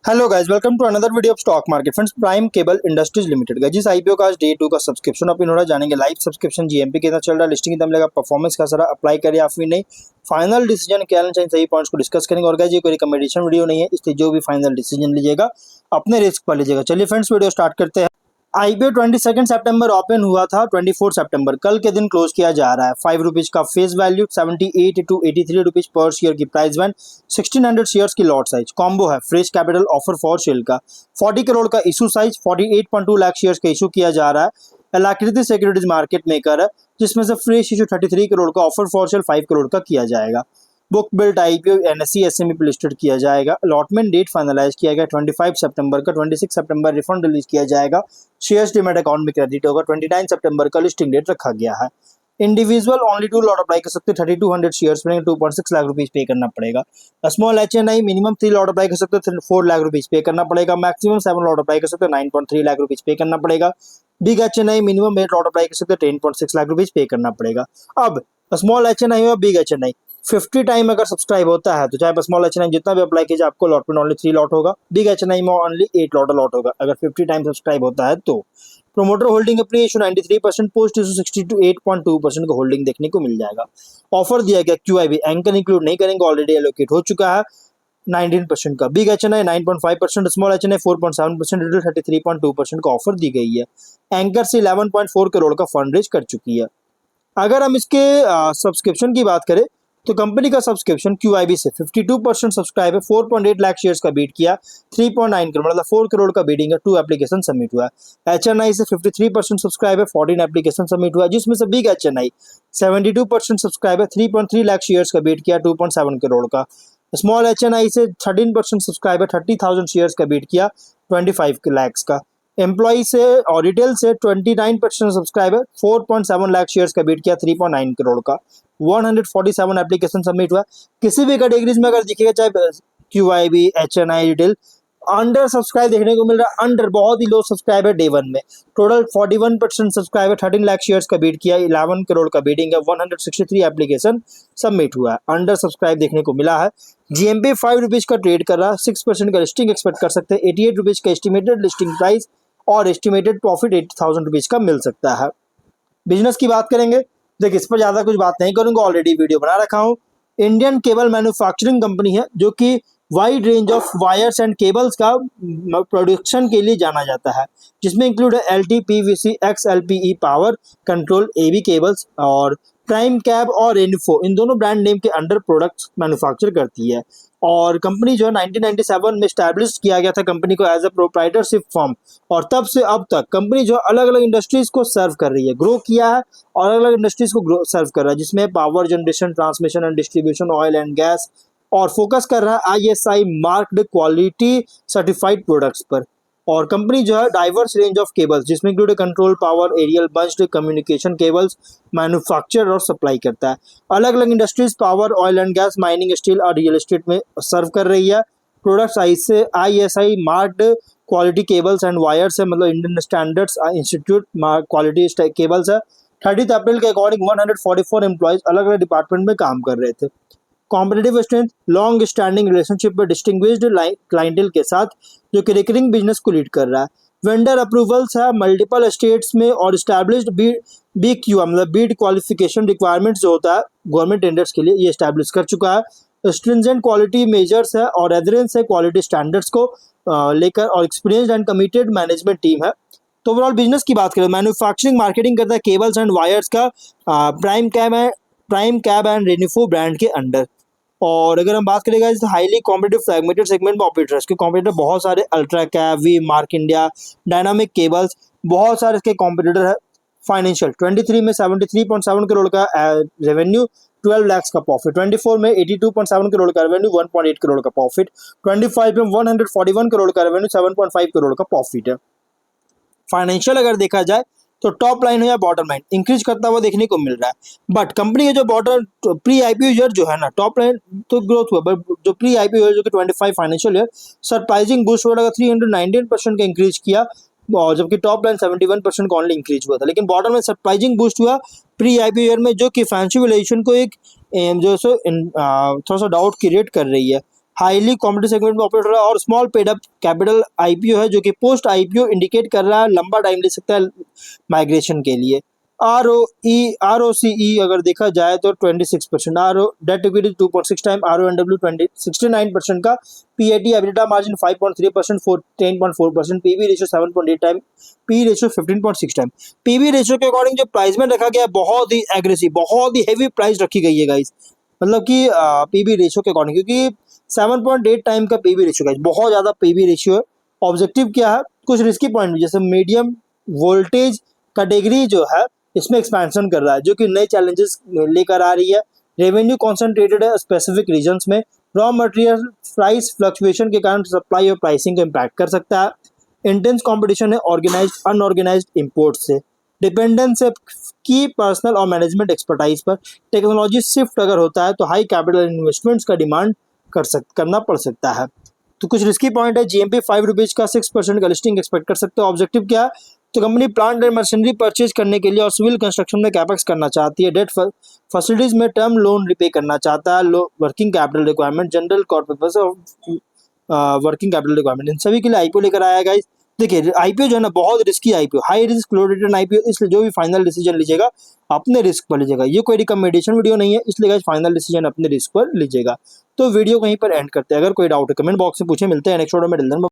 Hello guys, welcome to another video of stock market friends. Prime Cable Industries Limited का जिस IPO का आज day 2 का subscription अपन हो रहा जानेंगे। लाइव सब्सक्रिप्शन जीएमपी कितना चल रहा है, लिस्टिंग कितना मिलेगा, परफॉर्मेंस का सारा अप्लाई करे या फिर नहीं, फाइनल डिसीजन क्या लेना चाहिए, सही पॉइंट्स को डिस्कस करेंगे। और गाइस ये कोई रिकमेंडेशन वीडियो नहीं है, इसलिए जो भी फाइनल डिसीजन लीजिएगा अपने रिस्क पर लीजिएगा। चलिए फ्रेंड्स वीडियो स्टार्ट करते हैं। आईपीओ 22 सितंबर ओपन हुआ था, 24 सितंबर कल के दिन क्लोज किया जा रहा है। 5 रुपीज का face value, 78 to 83 rupees per share की प्राइस बैंड, 1600 शेयर्स की लॉट साइज। कॉम्बो है fresh capital offer for sale का, 40 करोड़ का इशू साइज, 48.2 लाख शेयर्स का इशू किया जा रहा है। अलाकृति सिक्योरिटीज मार्केट मेकर है, जिसमें से फ्रेश इशू 33 करोड़ का, ऑफर फॉर सेल 5 करोड़ का किया जाएगा। Book built IPO NSC SME पे लिस्टेड किया जाएगा। अलॉटमेंट डेट फाइनलाइज किया गया 25 सितंबर का, 26 सितंबर रिफंड रिलीज किया जाएगा। शेयर्स डीमैट अकाउंट में क्रेडिट होगा। 29 सितंबर का लिस्टिंग डेट रखा गया है। इंडिविजुअल ओनली 2 लॉट अप्लाई कर सकते हैं, 3200 शेयर्स में 2.6 लाख रुपीज पे करना पड़ेगा। Small HNI minimum 3 lot apply कर सकते हैं, 4 लाख रुपीज पे करना पड़ेगा। मैक्सिमम 7 लॉट अप्लाई कर सकते हैं, 9.3 लाख रुपीज पे करना पड़ेगा। Big HNI minimum 8 lot apply कर सकते हैं, 10.6 लाख रुपीज पे करना पड़ेगा। अब स्मॉल एचएनआई और बिग एचएनआई 50 टाइम अगर सब्सक्राइब होता है तो चाहे स्मॉल एचएनआई जितना भी अप्लाई कीजिए आपको अलॉटमेंट ओनली 3 लॉट होगा। बिग एचएनआई में ओनली 8 लॉट अलॉट होगा अगर 50 टाइम सब्सक्राइब होता है तो। प्रोमोटर होल्डिंग अपनी इशू 93%, पोस्ट इशू 68.2% का होल्डिंग देखने को मिल जाएगा। ऑफर दिया गया क्यूआईबी एंकर इंक्लूड नहीं करेंगे, ऑलरेडी एलोकेट हो चुका है 19% का। Big HNI 9.5%, small HNI 4.7%, retail 33.2% का ऑफर दी गई है। एंकर से 11.4 करोड़ का फंड रेज कर चुकी है। अगर हम इसके सब्सक्रिप्शन की बात करें तो कंपनी का सब्सक्रिप्शन क्यूआईबी से 52% सब्सक्राइब है, 4.8 लाख शेयर्स का बीट किया, 3.9 करोड़ मतलब 4 करोड़ का बीडिंग है, 2 एप्लीकेशन सबमिट हुआ है। एचएनआई से 53% सब्सक्राइब है, 14 एप्लीकेशन सबमिट हुआ है, जिसमें से बिग एचएनआई 72% सब्सक्राइब है, 3.3 लाख शेयर्स का बीट किया, 2.7 करोड़ का। स्मॉल एचएनआई से 13% सब्सक्राइब है, 30,000 शेयर्स का बीट किया, 25 लाख का। एम्प्लॉई से और रिटेल से 29% सब्सक्राइब है, 4.7 लाख शेयर्स का बीट किया, 3.9 करोड़ का। 147 एप्लीकेशन सबमिट हुआ। किसी भी कैटेगरीज में अगर दिखेगा, चाहे QIB HNI retail, under subscribe देखने को मिल रहा है। अंडर बहुत ही लो सब्सक्राइब है डे 1 में। टोटल 41% सब्सक्राइब है, 13 लाख शेयर्स का बीट किया, 11 करोड़ का बीडिंग है, 163 एप्लीकेशन सबमिट हुआ है। अंडर सब्सक्राइब देखने को मिला है। जीएमपी 5 रुपीज का ट्रेड कर रहा है, 6% का लिस्टिंग एक्सपेक्ट कर सकते हैं। 88 रुपीज का एस्टिमेटेड लिस्टिंग प्राइस और एस्टिमेटेड प्रॉफिट 80,000 रुपीज का मिल सकता है। बिजनेस की बात करेंगे, देखिए इस पर ज्यादा कुछ बात नहीं करूंगा, ऑलरेडी वीडियो बना रखा हूं। इंडियन केबल मैन्युफैक्चरिंग कंपनी है जो कि wide range of wires and cables का प्रोडक्शन के लिए जाना जाता है, जिसमें इंक्लूड है LT, PVC, XLPE, power control, AB cables और प्राइम कैब और इन्फो, इन दोनों ब्रांड नेम के अंडर प्रोडक्ट्स मैन्युफैक्चर करती है। और कंपनी जो है 1997 में स्टैब्लिश किया गया था कंपनी को एज अ प्रोप्राइटरशिप फर्म, और तब से अब तक कंपनी जो अलग अलग इंडस्ट्रीज को सर्व कर रही है, ग्रो किया है और अलग अलग इंडस्ट्रीज को सर्व कर रहा है, जिसमें power generation, transmission and distribution, oil and gas, और फोकस कर रहा है ISI marked quality certified products पर। और कंपनी जो है डाइवर्स रेंज ऑफ केबल्स, जिसमें include control, power, aerial, bunched communication cables manufacture और सप्लाई करता है। अलग अलग industries power, oil and gas, mining, steel और रियल एस्टेट में सर्व कर रही है। Products ISI marked quality cables and wires है, मतलब Indian standards institute quality cables है। 30 अप्रैल के अकॉर्डिंग 144 एम्प्लॉयज अलग अलग डिपार्टमेंट में काम कर रहे थे। Competitive strength, long standing relationship में डिस्टिंग्विश्ड क्लाइंटेल के साथ, जो कि रिकरिंग बिजनेस को लीड कर रहा है। वेंडर अप्रूवल्स है मल्टीपल स्टेट्स में, और स्टैब्लिश्ड बीक्यू मतलब बीड क्वालिफिकेशन रिक्वायरमेंट्स जो होता है गवर्नमेंट टेंडर्स के लिए, ये स्टैब्लिश कर चुका है। स्ट्रिंजेंट क्वालिटी मेजर्स है और एडहेरेंस है क्वालिटी स्टैंडर्ड्स को लेकर, और experienced and committed management team है। तो ओवरऑल बिजनेस की बात करें, मैन्युफैक्चरिंग मार्केटिंग करता है केबल्स एंड वायर्स का प्राइम कैब एंड रेनिफो ब्रांड के अंडर। और अगर हम बात करेंगे इस हाईली कॉम्पिटिटिव फ्रैगमेंटेड सेगमेंट में ऑपरेट है, इसके कॉम्पिटिटर बहुत सारे, Ultra Cab, V Mark India, Dynamic Cables, बहुत सारे इसके कॉम्पिटिटर है। फाइनेंशियल 23 में 73.7 करोड़ का रेवेन्यू, 12 लाख का प्रॉफिट। 24 में 82.7 करोड़ का रेवेन्यू, 1.8 करोड़ का प्रॉफिट। 25 में 141 करोड़ का रेवेन्यू, 7.5 करोड़ का प्रॉफिट है। फाइनेंशियल अगर देखा जाए तो टॉप लाइन हो या बॉटम लाइन इंक्रीज करता हुआ देखने को मिल रहा है। बट कंपनी के जो बॉटम प्री आईपीओ ईयर जो है ना, टॉप लाइन तो ग्रोथ हुआ, बट जो प्री आईपीओ ईयर जो कि 25 फाइनेंशियल ईयर सरप्राइजिंग बूस्ट हुआ, 319% का इंक्रीज किया, और जबकि टॉप लाइन 71% का ओनली इंक्रीज हुआ था। लेकिन बॉटम में सरप्राइजिंग बूस्ट हुआ प्री आईपीओ ईयर में, जो कि फाइनेंशियल वैल्यूएशन को एक जो थोड़ा सा डाउट क्रिएट कर रही है। हाईली कॉम्पिटिटिव सेगमेंट में ऑपरेट हो रहा है और small paid up capital IPO है, जो कि पोस्ट आईपीओ इंडिकेट कर रहा है लंबा टाइम ले सकता है माइग्रेशन के लिए। आरओसीई अगर देखा जाए तो 26%, आर डेट इक्विटी 2.6 टाइम, आरओएनडब्ल्यू 69% का, PAT EBITDA margin 5.3%, 10.4%, PB ratio 7.8 time, P ratio 15.6 time. PB ratio के अकॉर्डिंग जो प्राइस में रखा गया है बहुत ही एग्रेसिव, बहुत ही हेवी प्राइस रखी गई है गाइस, मतलब कि पीबी रेशियो के अकॉर्डिंग, क्योंकि 7.8 टाइम का पीबी रेशियो गाइस बहुत ज़्यादा पीबी रेशियो है। ऑब्जेक्टिव क्या है, कुछ रिस्की पॉइंट भी, जैसे मीडियम वोल्टेज कैटेगरी जो है इसमें एक्सपेंशन कर रहा है, जो कि नए चैलेंजेस लेकर आ रही है। रेवेन्यू कॉन्सेंट्रेटेड है स्पेसिफिक रीजन्स में। रॉ मटेरियल प्राइस फ्लक्चुएशन के कारण सप्लाई और प्राइसिंग को इम्पैक्ट कर सकता है। इंटेंस कंपटीशन है ऑर्गेनाइज्ड अनऑर्गेनाइज्ड इंपोर्ट से। डिपेंडेंस है की पर्सनल और मैनेजमेंट एक्सपर्टाइज पर। टेक्नोलॉजी शिफ्ट अगर होता है तो हाई कैपिटल इन्वेस्टमेंट्स का डिमांड करना पड़ सकता है। तो कुछ रिस्की पॉइंट है, जीएमपी 5 रुपीज़ का 6% का लिस्टिंग एक्सपेक्ट कर सकते हो। ऑब्जेक्टिव क्या है, तो company plant and machinery purchase करने के लिए और सिविल कंस्ट्रक्शन में कैपेक्स करना चाहती है। डेट फैसिलिटीज में टर्म लोन रिपे करना चाहता है। Low working capital requirement, general corporate working capital requirement, इन सभी के लिए आईपीओ लेकर आया गाइस। देखिए आईपीओ जो है ना बहुत रिस्की आईपीओ, हाई रिस्क लो रिटर्न आईपीओ, इसलिए जो भी फाइनल डिसीजन लीजिएगा अपने रिस्क पर लीजिएगा। ये कोई रिकमेंडेशन वीडियो नहीं है, इसलिए गाइस फाइनल डिसीजन अपने रिस्क पर लीजिएगा। तो वीडियो कहीं पर एंड करते हैं। अगर कोई डाउट है कमेंट बॉक्स में पूछे। मिलते हैं नेक्स्ट वीडियो में।